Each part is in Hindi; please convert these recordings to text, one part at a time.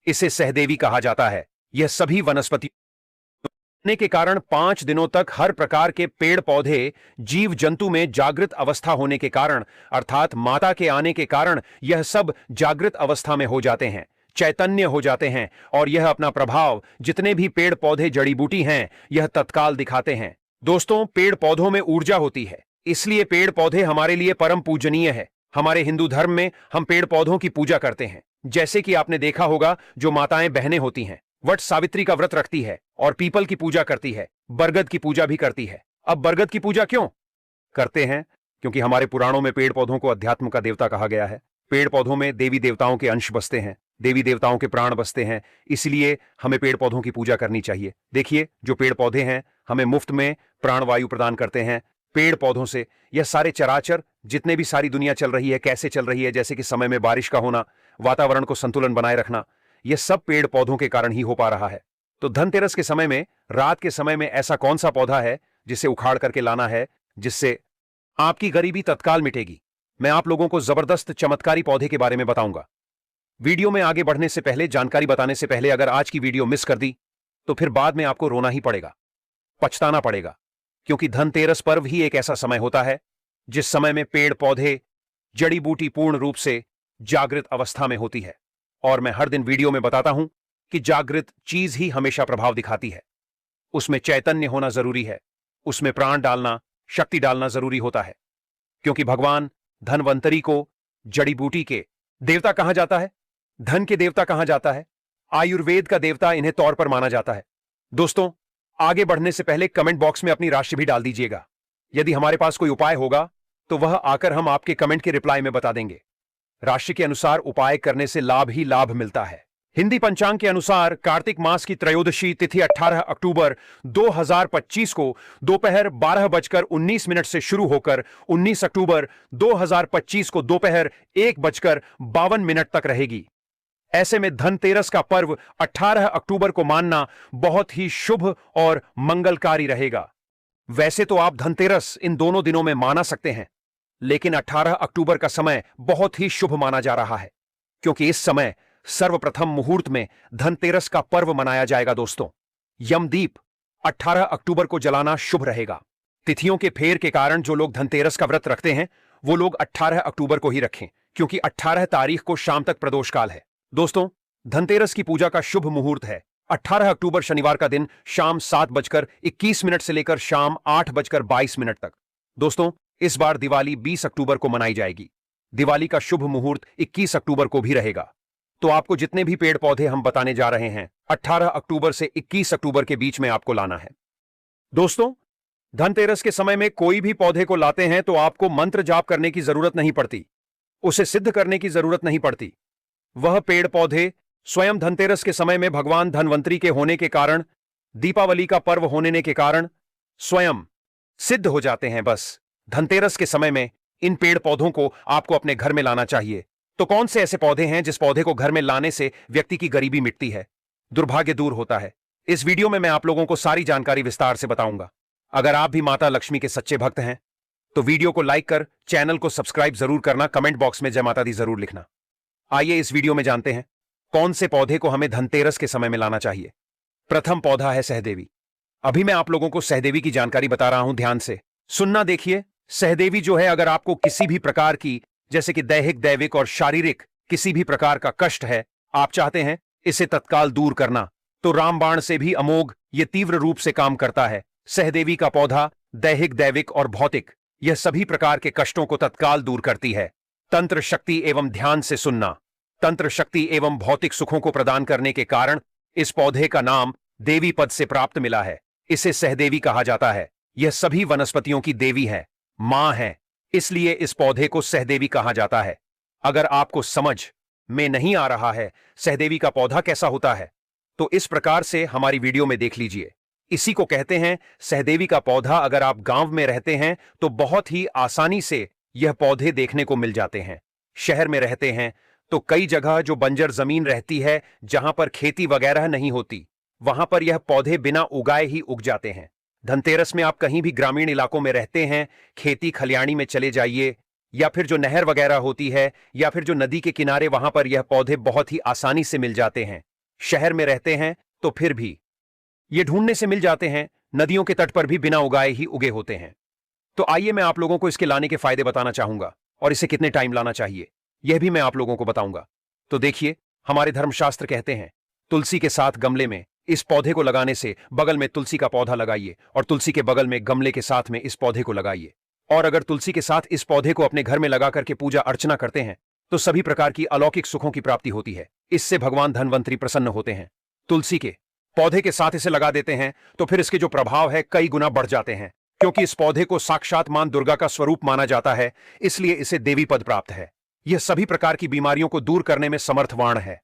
इसे सहदेवी कहा जाता है। यह सभी वनस्पति होने के कारण 5 दिनों तक हर प्रकार के पेड़ पौधे जीव जंतु में जागृत अवस्था होने के कारण, अर्थात माता के आने के कारण यह सब जागृत अवस्था में हो जाते हैं, चैतन्य हो जाते हैं, और यह अपना प्रभाव जितने भी पेड़ पौधे जड़ी बूटी हैं यह तत्काल दिखाते हैं। दोस्तों, पेड़ पौधों में ऊर्जा होती है, इसलिए पेड़ पौधे हमारे लिए परम पूजनीय है। हमारे हिंदू धर्म में हम पेड़ पौधों की पूजा करते हैं। जैसे कि आपने देखा होगा, जो माताएं बहनें होती हैं वट सावित्री का व्रत रखती है और पीपल की पूजा करती है, बरगद की पूजा भी करती है। अब बरगद की पूजा क्यों करते हैं? क्योंकि हमारे पुराणों में पेड़ पौधों को अध्यात्म का देवता कहा गया है। पेड़ पौधों में देवी देवताओं के अंश बसते हैं, देवी देवताओं के प्राण बसते हैं, इसलिए हमें पेड़ पौधों की पूजा करनी चाहिए। देखिए, जो पेड़ पौधे हैं हमें मुफ्त में प्राणवायु प्रदान करते हैं। पेड़ पौधों से यह सारे चराचर, जितने भी सारी दुनिया चल रही है, कैसे चल रही है, जैसे कि समय में बारिश का होना, वातावरण को संतुलन बनाए रखना, यह सब पेड़ पौधों के कारण ही हो पा रहा है। तो धनतेरस के समय में, रात के समय में ऐसा कौन सा पौधा है जिसे उखाड़ करके लाना है, जिससे आपकी गरीबी तत्काल मिटेगी? मैं आप लोगों को जबरदस्त चमत्कारी पौधे के बारे में बताऊंगा। वीडियो में आगे बढ़ने से पहले, जानकारी बताने से पहले, अगर आज की वीडियो मिस कर दी तो फिर बाद में आपको रोना ही पड़ेगा, पछताना पड़ेगा, क्योंकि धनतेरस पर्व ही एक ऐसा समय होता है जिस समय में पेड़ पौधे जड़ी बूटी पूर्ण रूप से जागृत अवस्था में होती है। और मैं हर दिन वीडियो में बताता हूं कि जागृत चीज ही हमेशा प्रभाव दिखाती है। उसमें चैतन्य होना जरूरी है, उसमें प्राण डालना, शक्ति डालना जरूरी होता है, क्योंकि भगवान धनवंतरी को जड़ी बूटी के देवता कहा जाता है, धन के देवता कहा जाता है, आयुर्वेद का देवता इन्हें तौर पर माना जाता है। दोस्तों, आगे बढ़ने से पहले कमेंट बॉक्स में अपनी राशि भी डाल दीजिएगा। यदि हमारे पास कोई उपाय होगा तो वह आकर हम आपके कमेंट के रिप्लाई में बता देंगे। राशि के अनुसार उपाय करने से लाभ ही लाभ मिलता है। हिंदी पंचांग के अनुसार कार्तिक मास की त्रयोदशी तिथि 18 अक्टूबर 2025 को दोपहर 12:19 से शुरू होकर 19 अक्टूबर 2025 को दोपहर 1:52 तक रहेगी। ऐसे में धनतेरस का पर्व 18 अक्टूबर को मानना बहुत ही शुभ और मंगलकारी रहेगा। वैसे तो आप धनतेरस इन दोनों दिनों में माना सकते हैं, लेकिन 18 अक्टूबर का समय बहुत ही शुभ माना जा रहा है, क्योंकि इस समय सर्वप्रथम मुहूर्त में धनतेरस का पर्व मनाया जाएगा। दोस्तों, यमदीप 18 अक्टूबर को जलाना शुभ रहेगा। तिथियों के फेर के कारण जो लोग धनतेरस का व्रत रखते हैं वो लोग 18 अक्टूबर को ही रखें, क्योंकि 18 तारीख को शाम तक प्रदोष काल है। दोस्तों, धनतेरस की पूजा का शुभ मुहूर्त है 18 अक्टूबर शनिवार का दिन शाम 7:21 से लेकर शाम 8:22 तक। दोस्तों, इस बार दिवाली 20 अक्टूबर को मनाई जाएगी। दिवाली का शुभ मुहूर्त 21 अक्टूबर को भी रहेगा। तो आपको जितने भी पेड़ पौधे हम बताने जा रहे हैं 18 अक्टूबर से 21 अक्टूबर के बीच में आपको लाना है। दोस्तों, धनतेरस के समय में कोई भी पौधे को लाते हैं तो आपको मंत्र जाप करने की जरूरत नहीं पड़ती, उसे सिद्ध करने की जरूरत नहीं पड़ती। वह पेड़ पौधे स्वयं धनतेरस के समय में भगवान धनवंतरी के होने के कारण, दीपावली का पर्व होने के कारण स्वयं सिद्ध हो जाते हैं। बस धनतेरस के समय में इन पेड़ पौधों को आपको अपने घर में लाना चाहिए। तो कौन से ऐसे पौधे हैं जिस पौधे को घर में लाने से व्यक्ति की गरीबी मिटती है, दुर्भाग्य दूर होता है? इस वीडियो में मैं आप लोगों को सारी जानकारी विस्तार से बताऊंगा। अगर आप भी माता लक्ष्मी के सच्चे भक्त हैं तो वीडियो को लाइक कर चैनल को सब्सक्राइब जरूर करना, कमेंट बॉक्स में जय माता दी जरूर लिखना। आइए इस वीडियो में जानते हैं कौन से पौधे को हमें धनतेरस के समय में लाना चाहिए। प्रथम पौधा है सहदेवी। अभी मैं आप लोगों को सहदेवी की जानकारी बता रहा हूं, ध्यान से सुनना। देखिए, सहदेवी जो है, अगर आपको किसी भी प्रकार की, जैसे कि दैहिक, दैविक और शारीरिक किसी भी प्रकार का कष्ट है, आप चाहते हैं इसे तत्काल दूर करना, तो रामबाण से भी अमोघ यह तीव्र रूप से काम करता है। सहदेवी का पौधा दैहिक, दैविक और भौतिक यह सभी प्रकार के कष्टों को तत्काल दूर करती है। तंत्र शक्ति एवं ध्यान से सुनना, तंत्र शक्ति एवं भौतिक सुखों को प्रदान करने के कारण इस पौधे का नाम देवी पद से प्राप्त मिला है। इसे सहदेवी कहा जाता है। यह सभी वनस्पतियों की देवी है, मां है, इसलिए इस पौधे को सहदेवी कहा जाता है। अगर आपको समझ में नहीं आ रहा है सहदेवी का पौधा कैसा होता है, तो इस प्रकार से हमारी वीडियो में देख लीजिए। इसी को कहते हैं सहदेवी का पौधा। अगर आप गांव में रहते हैं तो बहुत ही आसानी से यह पौधे देखने को मिल जाते हैं। शहर में रहते हैं तो कई जगह जो बंजर जमीन रहती है, जहां पर खेती वगैरह नहीं होती, वहां पर यह पौधे बिना उगाए ही उग जाते हैं। धनतेरस में आप कहीं भी ग्रामीण इलाकों में रहते हैं, खेती खलियानी में चले जाइए, या फिर जो नहर वगैरह होती है, या फिर जो नदी के किनारे, वहां पर यह पौधे बहुत ही आसानी से मिल जाते हैं। शहर में रहते हैं तो फिर भी ये ढूंढने से मिल जाते हैं, नदियों के तट पर भी बिना उगाए ही उगे होते हैं। तो आइए मैं आप लोगों को इसके लाने के फायदे बताना चाहूंगा और इसे कितने टाइम लाना चाहिए यह भी मैं आप लोगों को बताऊंगा। तो देखिए, हमारे धर्मशास्त्र कहते हैं तुलसी के साथ गमले में इस पौधे को लगाने से बगल में तुलसी का पौधा लगाइए और तुलसी के बगल में गमले के साथ में इस पौधे को लगाइए। और अगर तुलसी के साथ इस पौधे को अपने घर में लगा करके पूजा अर्चना करते हैं तो सभी प्रकार की अलौकिक सुखों की प्राप्ति होती है। इससे भगवान धनवंतरी प्रसन्न होते हैं। तुलसी के पौधे के साथ इसे लगा देते हैं तो फिर इसके जो प्रभाव है कई गुना बढ़ जाते हैं, क्योंकि इस पौधे को साक्षात मां दुर्गा का स्वरूप माना जाता है, इसलिए इसे देवी पद प्राप्त है। यह सभी प्रकार की बीमारियों को दूर करने में समर्थवान है।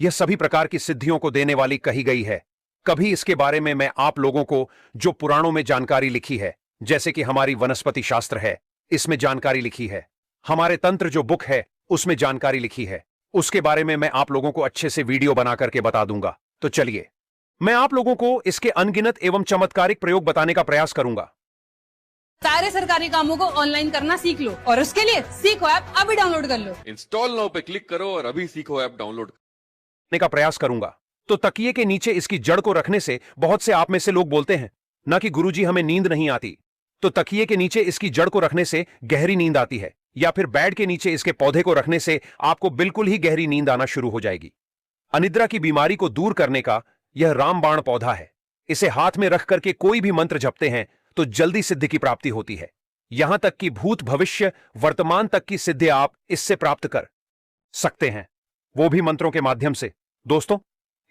यह सभी प्रकार की सिद्धियों को देने वाली कही गई है। कभी इसके बारे में मैं आप लोगों को जो पुराणों में जानकारी लिखी है, जैसे कि हमारी वनस्पति शास्त्र है, इसमें जानकारी लिखी है, हमारे तंत्र जो बुक है उसमें जानकारी लिखी है, उसके बारे में मैं आप लोगों को अच्छे से वीडियो बना करके बता दूंगा। तो चलिए, मैं आप लोगों को इसके अनगिनत एवं चमत्कारिक प्रयोग बताने का प्रयास करूंगा। सारे सरकारी कामों को ऑनलाइन करना सीख लो और उसके लिए सीखो ऐप अभी डाउनलोड कर लो। इंस्टॉल नाउ पे क्लिक करो और अभी सीखो ऐप डाउनलोड करने का प्रयास करूंगा। तो तकिए के नीचे इसकी जड़ को रखने से बहुत से आप में से लोग बोलते हैं ना कि गुरुजी हमें नींद नहीं आती। तो तकिए के नीचे इसकी जड़ को रखने से गहरी नींद आती है, या फिर बेड के नीचे इसके पौधे को रखने से आपको बिल्कुल ही गहरी नींद आना शुरू हो जाएगी। अनिद्रा की बीमारी को दूर करने का यह रामबाण पौधा है। इसे हाथ में रख करके कोई भी मंत्र जपते हैं तो जल्दी सिद्धि की प्राप्ति होती है। यहां तक कि भूत भविष्य वर्तमान तक की सिद्धि आप इससे प्राप्त कर सकते हैं, वो भी मंत्रों के माध्यम से। दोस्तों,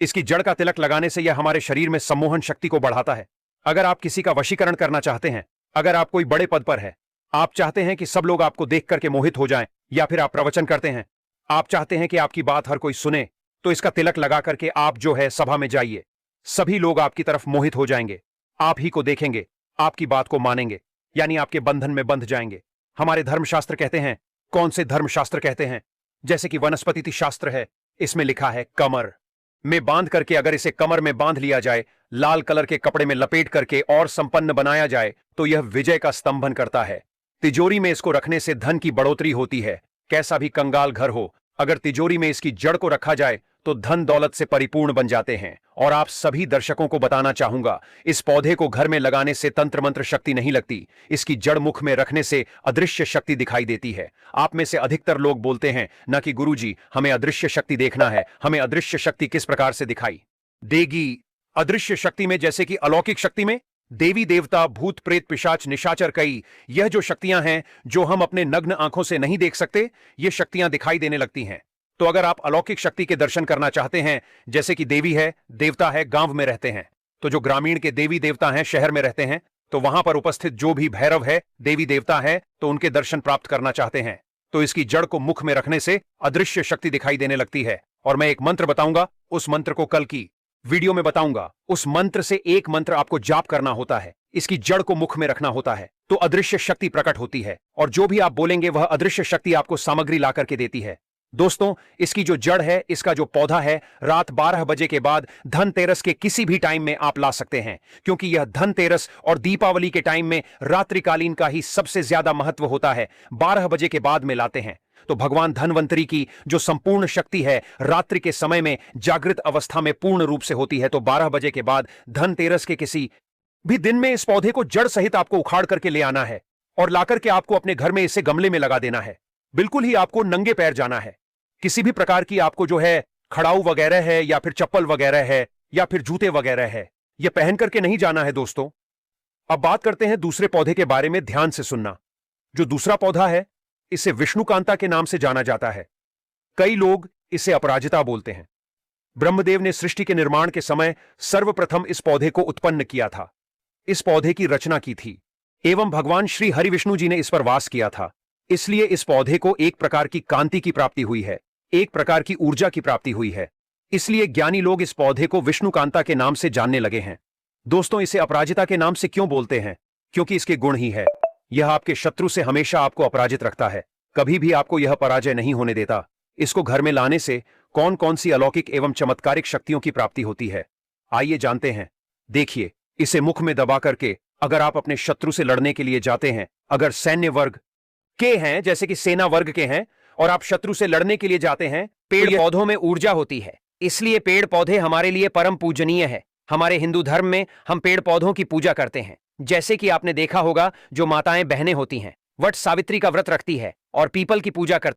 इसकी जड़ का तिलक लगाने से यह हमारे शरीर में सम्मोहन शक्ति को बढ़ाता है। अगर आप किसी का वशीकरण करना चाहते हैं, अगर आप कोई बड़े पद पर है, आप चाहते हैं कि सब लोग आपको देख करके मोहित हो जाएं, या फिर आप प्रवचन करते हैं, आप चाहते हैं कि आपकी बात हर कोई सुने, तो इसका तिलक लगा करके आप जो है सभा में जाइए। सभी लोग आपकी तरफ मोहित हो जाएंगे, आप ही को देखेंगे, आपकी बात को मानेंगे, यानी आपके बंधन में बंध जाएंगे। हमारे धर्मशास्त्र कहते हैं, कौन से धर्मशास्त्र कहते हैं, जैसे कि वनस्पति शास्त्र है, इसमें लिखा है कमर में बांध करके, अगर इसे कमर में बांध लिया जाए, लाल कलर के कपड़े में लपेट करके और संपन्न बनाया जाए तो यह विजय का स्तंभन करता है। तिजोरी में इसको रखने से धन की बढ़ोतरी होती है। कैसा भी कंगाल घर हो, अगर तिजोरी में इसकी जड़ को रखा जाए तो धन दौलत से परिपूर्ण बन जाते हैं। और आप सभी दर्शकों को बताना चाहूंगा, इस पौधे को घर में लगाने से तंत्र मंत्र शक्ति नहीं लगती, इसकी जड़ मुख में रखने से अदृश्य शक्ति दिखाई देती है। आप में से अधिकतर लोग बोलते हैं ना कि गुरुजी हमें अदृश्य शक्ति देखना है, हमें अदृश्य शक्ति किस प्रकार से दिखाई देगी। अदृश्य शक्ति में जैसे कि अलौकिक शक्ति में देवी देवता भूत प्रेत पिशाच निशाचर कई, यह जो शक्तियां हैं जो हम अपने नग्न आंखों से नहीं देख सकते, ये शक्तियां दिखाई देने लगती हैं। तो अगर आप अलौकिक शक्ति के दर्शन करना चाहते हैं, जैसे कि देवी है, देवता है, गांव में रहते हैं, तो जो ग्रामीण के देवी देवता हैं शहर में रहते हैं, तो वहां पर उपस्थित जो भी भैरव है, देवी देवता है, तो उनके दर्शन प्राप्त करना चाहते हैं, तो इसकी जड़ को मुख में रखने से अदृश्य शक्ति दिखाई देने लगती है। और मैं एक मंत्र बताऊंगा, उस मंत्र को कल की वीडियो में बताऊंगा। उस मंत्र से एक मंत्र आपको जाप करना होता है, इसकी जड़ को मुख में रखना होता है, तो अदृश्य शक्ति प्रकट होती है, और जो भी आप बोलेंगे वह अदृश्य शक्ति आपको सामग्री ला करके देती है। दोस्तों, इसकी जो जड़ है, इसका जो पौधा है, रात 12 बजे के बाद धनतेरस के किसी भी टाइम में आप ला सकते हैं, क्योंकि यह धनतेरस और दीपावली के टाइम में रात्रिकालीन का ही सबसे ज्यादा महत्व होता है। 12 बजे के बाद में लाते हैं तो भगवान धनवंतरी की जो संपूर्ण शक्ति है रात्रि के समय में जागृत अवस्था में पूर्ण रूप से होती है। तो 12 बजे के बाद धनतेरस के किसी भी दिन में इस पौधे को जड़ सहित आपको उखाड़ करके ले आना है और लाकर के आपको अपने घर में इसे गमले में लगा देना है। बिल्कुल ही आपको नंगे पैर जाना है। किसी भी प्रकार की आपको जो है खड़ाऊ वगैरह है, या फिर चप्पल वगैरह है, या फिर जूते वगैरह है, यह पहन करके नहीं जाना है। दोस्तों, अब बात करते हैं दूसरे पौधे के बारे में, ध्यान से सुनना। जो दूसरा पौधा है, इसे विष्णुकांता के नाम से जाना जाता है। कई लोग इसे अपराजिता बोलते हैं। ब्रह्मदेव ने सृष्टि के निर्माण के समय सर्वप्रथम इस पौधे को उत्पन्न किया था, इस पौधे की रचना की थी, एवं भगवान श्री हरि विष्णु जी ने इस पर वास किया था। इसलिए इस पौधे को एक प्रकार की कांति की प्राप्ति हुई है, एक प्रकार की ऊर्जा की प्राप्ति हुई है। इसलिए ज्ञानी लोग इस पौधे को विष्णुकांता के नाम से जानने लगे हैं। दोस्तों, इसे अपराजिता के नाम से क्यों बोलते हैं? क्योंकि इसके गुण ही है, यह आपके शत्रु से हमेशा आपको अपराजित रखता है, कभी भी आपको यह पराजय नहीं होने देता। इसको घर में लाने से कौन कौन सी अलौकिक एवं चमत्कारिक शक्तियों की प्राप्ति होती है, आइए जानते हैं। देखिए, इसे मुख में दबा करके अगर आप अपने शत्रु से लड़ने के लिए जाते हैं, अगर सैन्य वर्ग के हैं, जैसे कि सेना वर्ग के हैं, और आप शत्रु से लड़ने के लिए जाते हैं, पेड़ पौधों में ऊर्जा होती है, इसलिए पेड़ पौधे हमारे लिए परम पूजनीय है। हमारे हिंदू धर्म में हम पेड़ पौधों की पूजा करते हैं। जैसे कि आपने देखा होगा, जो माताएं बहनें होती हैं, वट सावित्री का व्रत रखती है और पीपल की पूजा करती